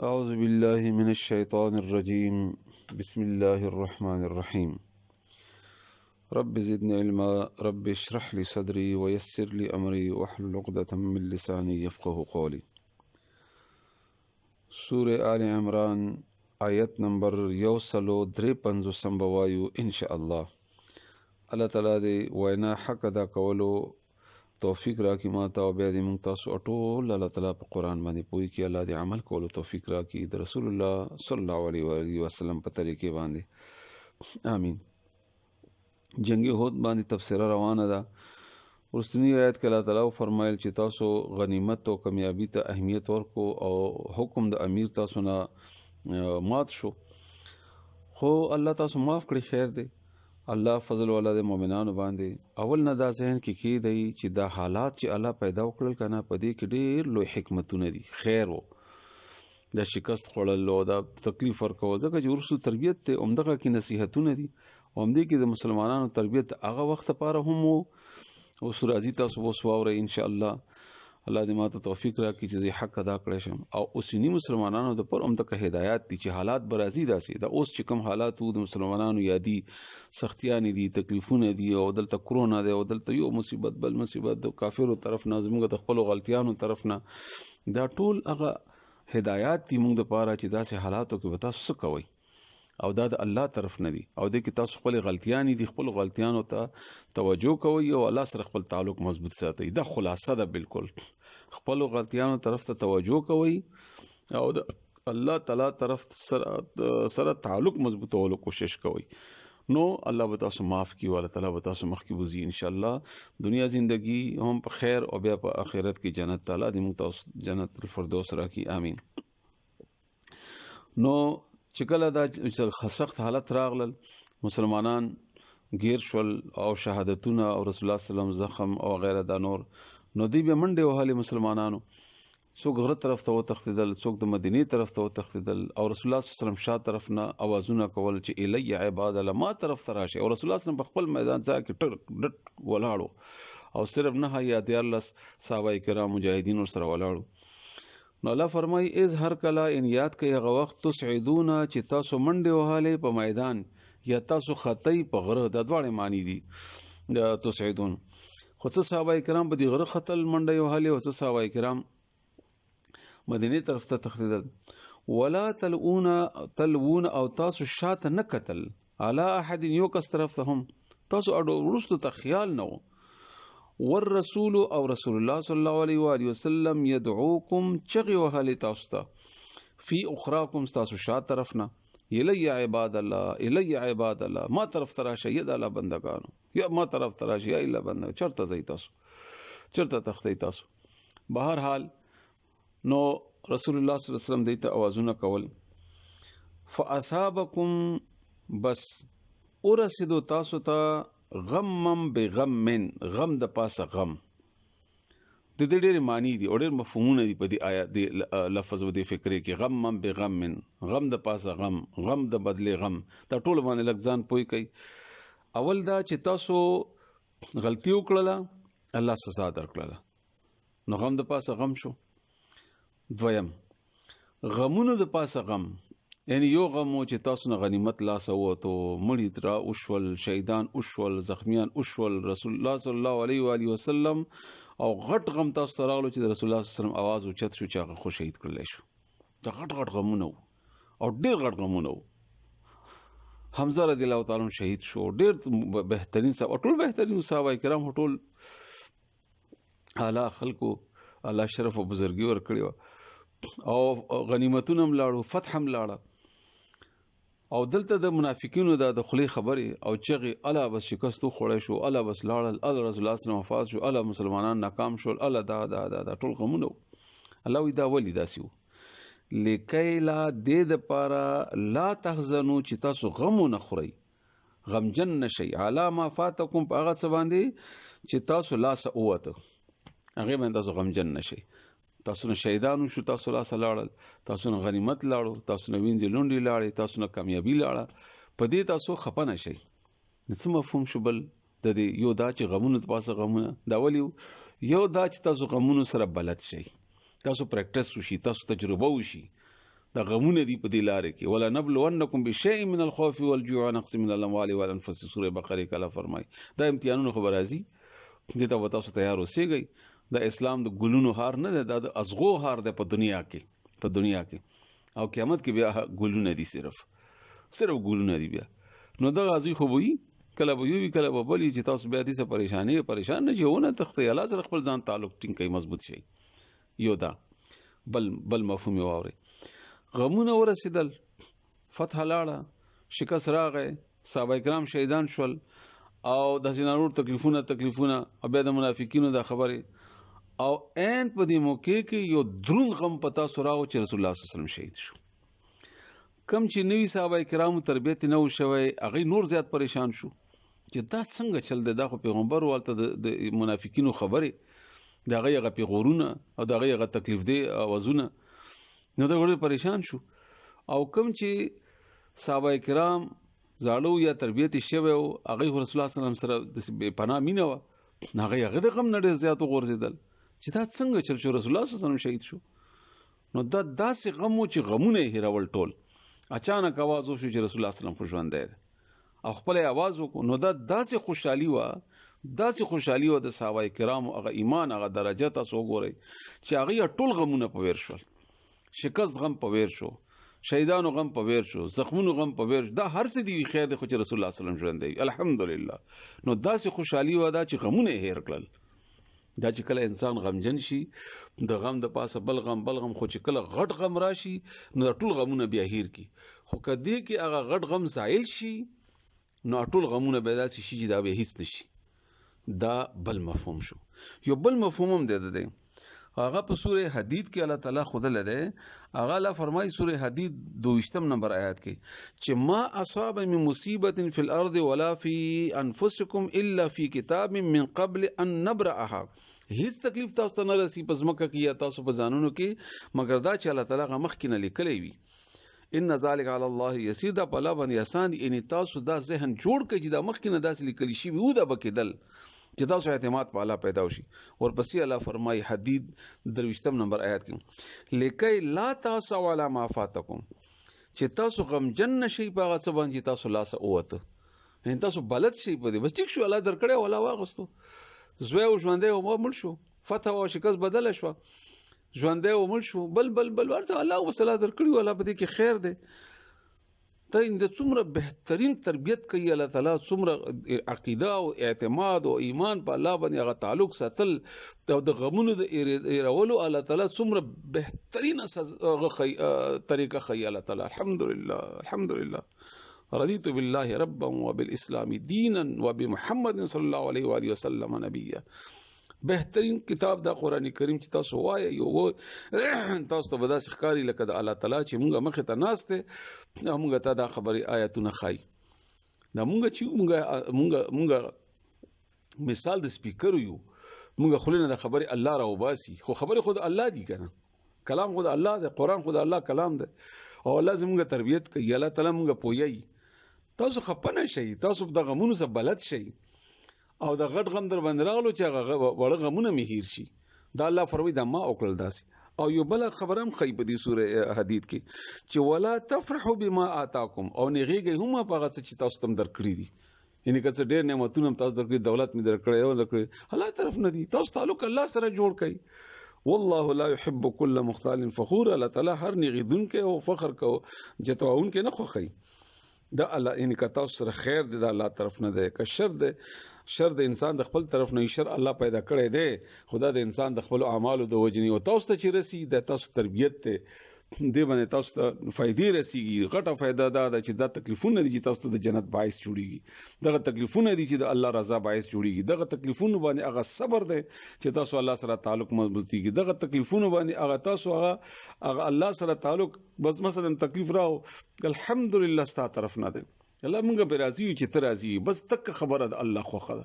أعوذ بالله من الشيطان الرجيم. بسم الله الرحمن الرحيم. رب زدني علما، رب اشرح لي صدري ويسر لي أمري واحلل عقدة من لساني يفقه قولي. سورة آل عمران آیت نمبر 153 بوایو ان شاء الله. الله تعالی دې وینا حق ادا کولو توفیق راکړي ماته او بیا دې موږ تاسو ټول الله تعالی په قرآن باندې پوي کې الله دې عمل کولو توفیق راکړي د رسول الله صلی الله علیه وسلم په طریقې باندې آمین. جنگي هود باندې تفسیره روانه ده. ورستنی آیت کې الله تعالی فرمایل چې تاسو غنیمت او کامیابی ته اهمیت ورکو او حکم د امیر تاسو نه مات شو، خو الله تاسو معاف کړی، خیر دی. الله فضل والا د مؤمنانو باندې اول نه دا ذهن کې کېدی چې دا حالات چې الله پیدا وکړل کنه په دې کې ډېر لوی حکمتونه دي، خیر وو دا شکست خوړل او دا تکلیف ورکول، ځکه چې ورسو تربیت ته عمدغه کې نصیحتونه دي او همدې کې د مسلمانانو تربیت هغه وخت لپاره هم وو. اوس راځي تاسو اوس واورئ ان شاء الله. الله دې ماته توفیق راکړي چې حق ادا کړی شم او اوسنی مسلمانانو د پر عمدغه هدایات دي چې حالات برازي داسي دا اوس چې کوم حالات وو د مسلمانانو یادي سختیان دي، تکلیفونه دي او دلته کرونا دی او دلته یو مصیبت بل مصیبت د کافرو طرف نه زموږ د خپل غلطیانو طرف نه، دا ټول هغه هدایات دي موږ د پاره چې داسې حالاتو کې وتا څه کوي او دا د الله طرف نه دي او د کې تاسو خپل غلطیان دي، خپل غلطیانو ته توجه کوئ او الله سره خپل تعلق مضبوط ساتئ. دا خلاصه ده، بالکل خپل غلطیانو طرف ته توجه کوئ او د الله تعالی طرف سره تعلق مضبوطولو کوشش کوئ، نو الله به تاسو معاف کړي او الله تعالی به تاسو مخ کې بوزي ان شاء الله. دنیا زندگی هم په خیر او بیا په آخرت کې جنت تعالی دې موږ تاسو جنت الفردوس راکړي، امين. نو چې کله دا سخت حالت راغلل، مسلمانان غیر شول او شهادتونه او رسول الله صلی الله علیه وسلم زخم او غیره دا نور، نو دی به منډه وهلې مسلمانانو، څوک غره طرف ته وتښتیدل، څوک د مدینه طرف ته وتښتیدل او رسول الله صلی الله علیه وسلم شا طرف نه اوازونه کول چې الی عباد الله ما طرف ته راشي، او رسول الله صلی الله علیه وسلم په خپل میدان ځای کې ټک ډټ ولاړو او صرف نه یا دیارلس صحابه کرام مجاهدین سره ولاړو. نو الله فرمای از هر کلا ان یاد کوي هغه وخت تسعدون چې تاسو منډه وهاله په میدان یا تاسو خطی په غره، د دواړو معنی دي د تسعدون. خو څه صحابه کرام په دې غره خطل منډه وهاله او څه صحابه کرام مدینه طرف ته تختیدل. ولا تلوون او تاسو شاته نه قتل علی احد یو کس طرف ته هم تاسو اډو ورستو ته خیال نه. والرسول او رسول الله صلی الله علیه و آله وسلم يدعوکم چغي وهلی تاسو ته فی اخراکم تاسو شاته طرفنا الی عباد الله الی عباد الله ما طرف تراشه ید الله بندگانو یا ما طرف تراشه یا الا بندگانو چرته زئی تاسو چرته تختی تاسو. بهر حال نو رسول الله صلی الله علیه وسلم دیته اوازونه کول فاثابکم بس ورسدو تاسو ته غمم بغم، غم د پاسه غم، د دې ډېر معنی دي او ډېر مفهومونه دي په دې آیات دی لفظ و دې فکرې کې غمم بغم، غم د پاسه غم، غم د بدله غم، دا ټول باندې لګزان پوي کوي. اول دا چې تاسو غلطي وکړه الله سزا درکړه، نو غم د پاسه غم شو. دویم غمونو د پاسه غم، یعنی یو غم چې تاسو نه غنیمت لاس وته، مړی ترا اوشول، شهیدان اوشول، زخمیان اوشول، رسول الله صلی الله علیه و آله وسلم او غټ غم تاسو ته راغلو چې رسول الله صلی الله علیه وسلم आवाज اوچت شو چې هغه خو شهید کړل شو. دا غټ غمونه او ډېر غټ غمونه. حمزه رضی الله تعالی عنہ شهید شو، ډېر بهترین صاحب، ټول بهترین صحابه کرام، ټول اعلی خلکو الله شرف او بزرګي ور کړی او غنیمتونه هم لاړو، فتح هم لاړه. او دلته د منافقینو د خلی خبره او چغي الا بس شکستو خوړې شو، الا بس لاړل، الا رسول الله صلی الله علیه وسلم وفات شو، الا مسلمانان ناکام شول، الا دا ټول غمونه. الله وی دا ولی داسیو لکای لا د پاره لا تحزنوا چې تاسو غم نه خورئ، غمجن نشئ علی ما فاتکم په هغه څه باندې چې تاسو لاس اوته، هغه باندې تاسو غمجن نشئ. تاسو نه شهیدانو شو، تاسو لا سلاړل، تاسو نه غنیمت لاړو، تاسو نه وینځي لونډي لاړې، تاسو نه کامیابی لاړه، په دې تاسو خپه نشئ. څه مفهوم شو بل د دې؟ یو دا چې غمونو ته پاسه غمونه دا ولیو، یو دا چې تاسو غمونو سره بلد شئ، تاسو پریکټس وشي، تاسو تجربه وشي، د غمونه دی په دې لارې کې ولا نبلونکم بشیء من الخوف والجوع ونقص من الاموال والانفس سوره بقره کله فرمای دا امتحانونه خبر راځي دې ته تاسو تیار اوسئ د اسلام د ګلونو هار نه ده د ازغو هار ده په دنیا کې او قیامت کې بیا ګلونه دي صرف ګلونه دي بیا نو دا غازی خو وي کله به یو کله به بلی چې تاسو بیا دې پریشان نه شئ ونه تخته الله سره خپل ځان تعلق ټینګ کوي مضبوط شي یو دا بل مفهوم واوري غمونه ورسېدل فتح لاړه شکست راغې صحابه کرام شهیدان شول او د نور تکلیفونه او بیا د منافقینو د خبره او ان په دې موقع کې یو درون غم پتا سراو چې رسول الله صلی الله علیه وسلم شهید شو کم چې نوی صحابه کرامو تربیت نه وشوي هغه نور زیات پریشان شو چې دا څنګه چل دی دا خو پیغمبر والته د منافقینو خبره دا غیغه پیغورونه او دا غیغه تکلیف دی اوازونه نو دا ډېر پریشان شو او کم چې صحابه کرام زالو یا تربیت شوه او هغه رسول الله صلی الله علیه وسلم سره د پناه مینه و هغه د غم نه ډېر زیات غورځیدل چې دا څنګه چل شو رسول الله صلی الله علیه وسلم شهید شو نو دا داسې غم چې غمونه هیرول ټول اچانک आवाज وشو چې رسول الله صلی الله علیه وسلم خوشوند دی او خپل आवाज وکړو نو دا داسې خوشحالي و د صحابه کرامو هغه ایمان هغه درجه تاسو وګورئ چې هغه ټول غمونه په ویر شول شکست غم په ویر شو شهیدانو غم په ویر شو زخمونو غم په ویر دا هر څه دی خیر دی خو چې رسول الله صلی الله علیه وسلم ژوند دی الحمدلله نو داسې خوشحالي و دا چې غمونه هیر کړل دا چې کله انسان غمجن شي د غم د پاسه بل غم خو چې کله غټ غم راشي نو ټول غمونه بیا هیر کی خو کدی کې هغه غټ غم زایل شي نو ټول غمونه به داسې شي چې دا به هیڅ نشي دا بل مفهوم شو یو بل مفهوم هم دی هغه په سوره حدید کې الله تعالی خود لده هغه لا فرمای سوره حدید 22 نمبر آیات کې چې ما اصاب من مصیبت فی الارض ولا فی انفسکم الا فی کتاب من قبل ان نبرأها هیڅ تکلیف تاسو نه رسی پس مکه کې یا تاسو په ځانونو کې مگر دا چې الله تعالی مخ کې نه لیکلې وي ان ذلک علی الله یسیر دا په الله باندې آسان ان تاسو دا ذهن جوړ کړئ چې دا مخ کې نه داسې لیکل شي وو دا بکیدل چې تاسو اعتماد په الله پیدا وشي ورپسې الله فرمای حدید 23 نمبر آیات کې لکای لا تاسو ولا ما فاتکم چې تاسو غمجن نشئ په هغه څه باندې تاسو لاس اوته ان تاسو بلد شئ په دې بس ټیک شو الله درکړې ولا واغستو زوی او ژوندې او مړ شو فتح او شکست بدل شو ژوندې او مړ شو بل ورته الله وسلا درکړي ولا په دې کې خیر دی ته د څومره بهترین تربیت کوي الله تعالی څومره عقیده او اعتماد او ایمان په الله باندې هغه تعلق ساتل او د غمونو د ایرولو الله تعالی څومره بهترین طریقه کوي الله تعالی الحمدلله رضيت بالله ربا وبالاسلام دينا وبمحمد صلى الله عليه واله وسلم نبيا بهترین کتاب دا قرآن کریم چې تاسو وایي یو تاسو ته بداس ښکاری لکه د الله تعالی چې مونږه مخه ته ناشته مونږه ته دا خبري آیاتونه خای دا مونږه مثال د سپیکر یو مونږه خلینو د خبري الله راو باسي خو خبري خود الله دی کنه کلام خود الله دی قرآن خود الله کلام دی او الله زموږه تربیت کوي الله تعالی مونږه پوي تاسو خپنه شي تاسو د غمونو سره بلد شي او د غټ غم در باندې راغلو چې هغه وړ غمونه مهیر شي دا الله فرمایي دا ما وکړل داسې او یو بل خبرم خی په دې سوره حدید کې چې ولا تفرحوا بما آتاکم او نغيږي هم په هغه چې تاسو تم درکړي دي یعنی که څه ډېر نعمتونه تاسو درکړي دولت می درکړي الله طرف نه دي تاسو تعلق الله سره جوړ کړئ والله لا يحب كل مختال فخور الله تعالی هر نغیدون کې او فخر کو جتاون کې نه خوخی دا الله ان که تاسو سره خیر دی دا الله طرف نه دی که شر د انسان د خپل طرف نه شر الله پیدا کړی دی خدا د انسان د خپل اعمالو د وجنی او تاسو ته چې رسی د تاسو تربیت ته دې باندې تاسو ته فائدې رسیږي غټه فائدہ دا چې دا تکلیفونه دي چې تاسو ته د جنت باعث جوړیږي دغه تکلیفونه دي چې د الله رضا باعث جوړیږي دغه تکلیفونه باندې هغه صبر دی چې تاسو الله سره تعلق مضبوطیږي دغه تکلیفونه باندې هغه تاسو هغه الله سره تعلق بس مثلا تکلیف راو الحمدلله ستاسو طرف نه دی الله مونږه به راضي چې ته راضي بس تک خبره د الله خوخه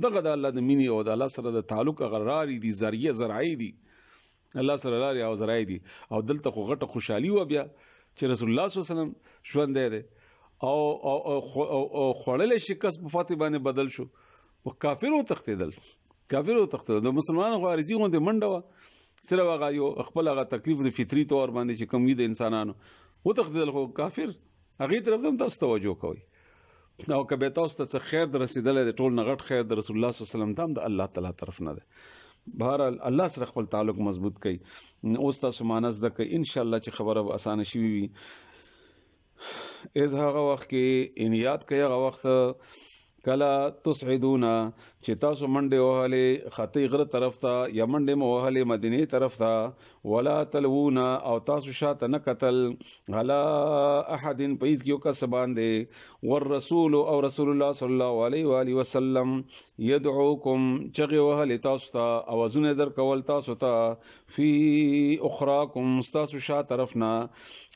دغه د الله د مینې او د الله سره د تعلق غراري دي ذریعہ زرعي دي الله سره لاري او زرعي دي او دلته خو غټه خوشحالي و بیا چې رسول الله صلی الله علیه وسلم ژوند دی او خړل شکست په فاتحه باندې بدل شو او کافر او تختیدل د مسلمانانو خارجي غونډه منډه صرف هغه یو خپل هغه تکلیف د فطری تور باندې چې کم وي د انسانانو وتخدل خو کافر هغه طرف هم تاسو توجه کوئ او کبه تاسو ته خیر در رسیدلې د ټول نغټ خیر د رسول الله صلی الله علیه وسلم ته د الله تعالی طرف نه ده بهر الله سره خپل تعلق مضبوط کړئ اوس تاسو مانس د کې ان شاء الله چې خبره اسانه شي وي از هغه وخت کې ان یاد کړئ هغه وخت کلا تصعدونا چې تاسو منډه وهلې خطی غره طرف ته یا منډه مو وهلې مدینه طرف ته ولا تلوونا او تاسو شاته نه قتل غلا احد پېز کیو کا سبان دي والرسول او رسول الله صلی الله علیه و الی وسلم يدعوکم چغه وهلې تاسو ته اوازونه در کول تاسو ته فی اخراکم تاسو شاته طرفنا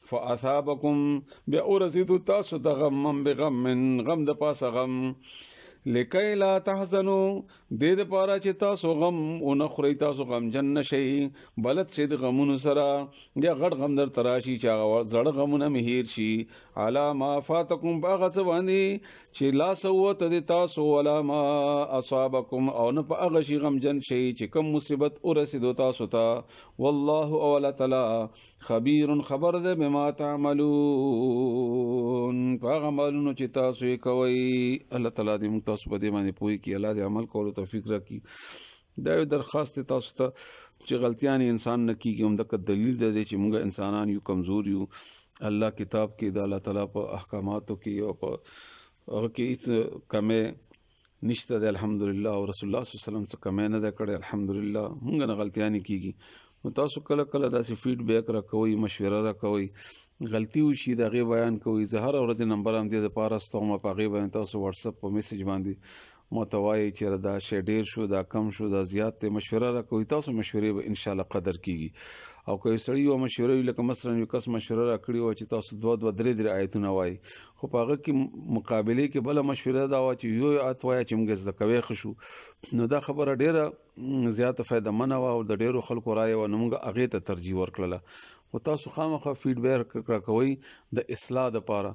فاثابکم بأورزیدو تاسو ته غم بغم غم د پاسه غم لکای لا تحزنوا د پاره چې تاسو غم او نخري تاسو غم جن نشي بلد سید غمون سره یا غړ غم در تراشي چې زړه غمونه مهیر شي علا ما فاتکم باغ باندې چې لا سوت د تاسو ولا ما اصابکم او نه په هغه شي غم جن شي چې کوم مصیبت ورسېدو تاسو ته والله اول تعالی خبير خبر ده بما تعملون هغه عملونه چې تاسو یې کوي الله تعالی دې تاسو په دې باندې پوي کی الله دې عمل کولو توفیق راکړي دا یو درخواست تاسو ته چې غلطیاں انسان نه کیږي هم د دلیل ده چې موږ انسانان یو کمزور یو الله کتاب کې د الله تعالی په احکاماتو کې او په هغه کې هیڅ کمه نشته ده الحمدلله او رسول الله صلی الله علیه وسلم څخه کمه نه ده کړې الحمدلله موږ نه غلطیاں نه کیږي تاسو کله کله داسې فیډبیک راکوي مشوره راکوي غلطي وشي دا غي بیان کوي زه هر ورځ نمبر هم دې د پاره ستومه پاغي باندې تاسو واتس اپ په میسج باندې متوای چې دا شی ډیر شو دا کم شو دا زیات ته مشوره راکوي تاسو مشورې به ان شاء الله قدر کیږي او کوي سړی یو مشوره لکه مثلا یو کس مشوره راکړي او چې تاسو دوه درې آیتونه وای خو پاغه کې مقابله کې بل مشوره دا و چې یو آیت وای چې موږ زده کوي خشو نو دا خبره ډیره زیاته فائدہ منه او د ډیرو خلکو رائے و نو موږ هغه ته ترجیح ورکړه او تاسو خامخا فیډبیک راکوي د اصلاح لپاره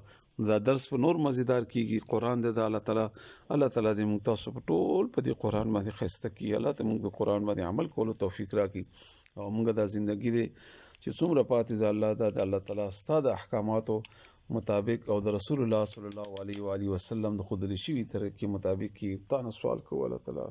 دا درس په نور مزیدار کیږي قران د الله تعالی دې موږ تاسو په ټول په دې قران باندې خسته کی الله ته موږ د قران باندې عمل کولو توفیق راکړي او موږ د ژوندۍ دې چې څومره پاتې د الله تعالی ستاسو احکاماتو مطابق او د رسول الله صلی الله علیه و آله وسلم د خود لشي طریقې مطابق کی تاسو سوال کوو الله تعالی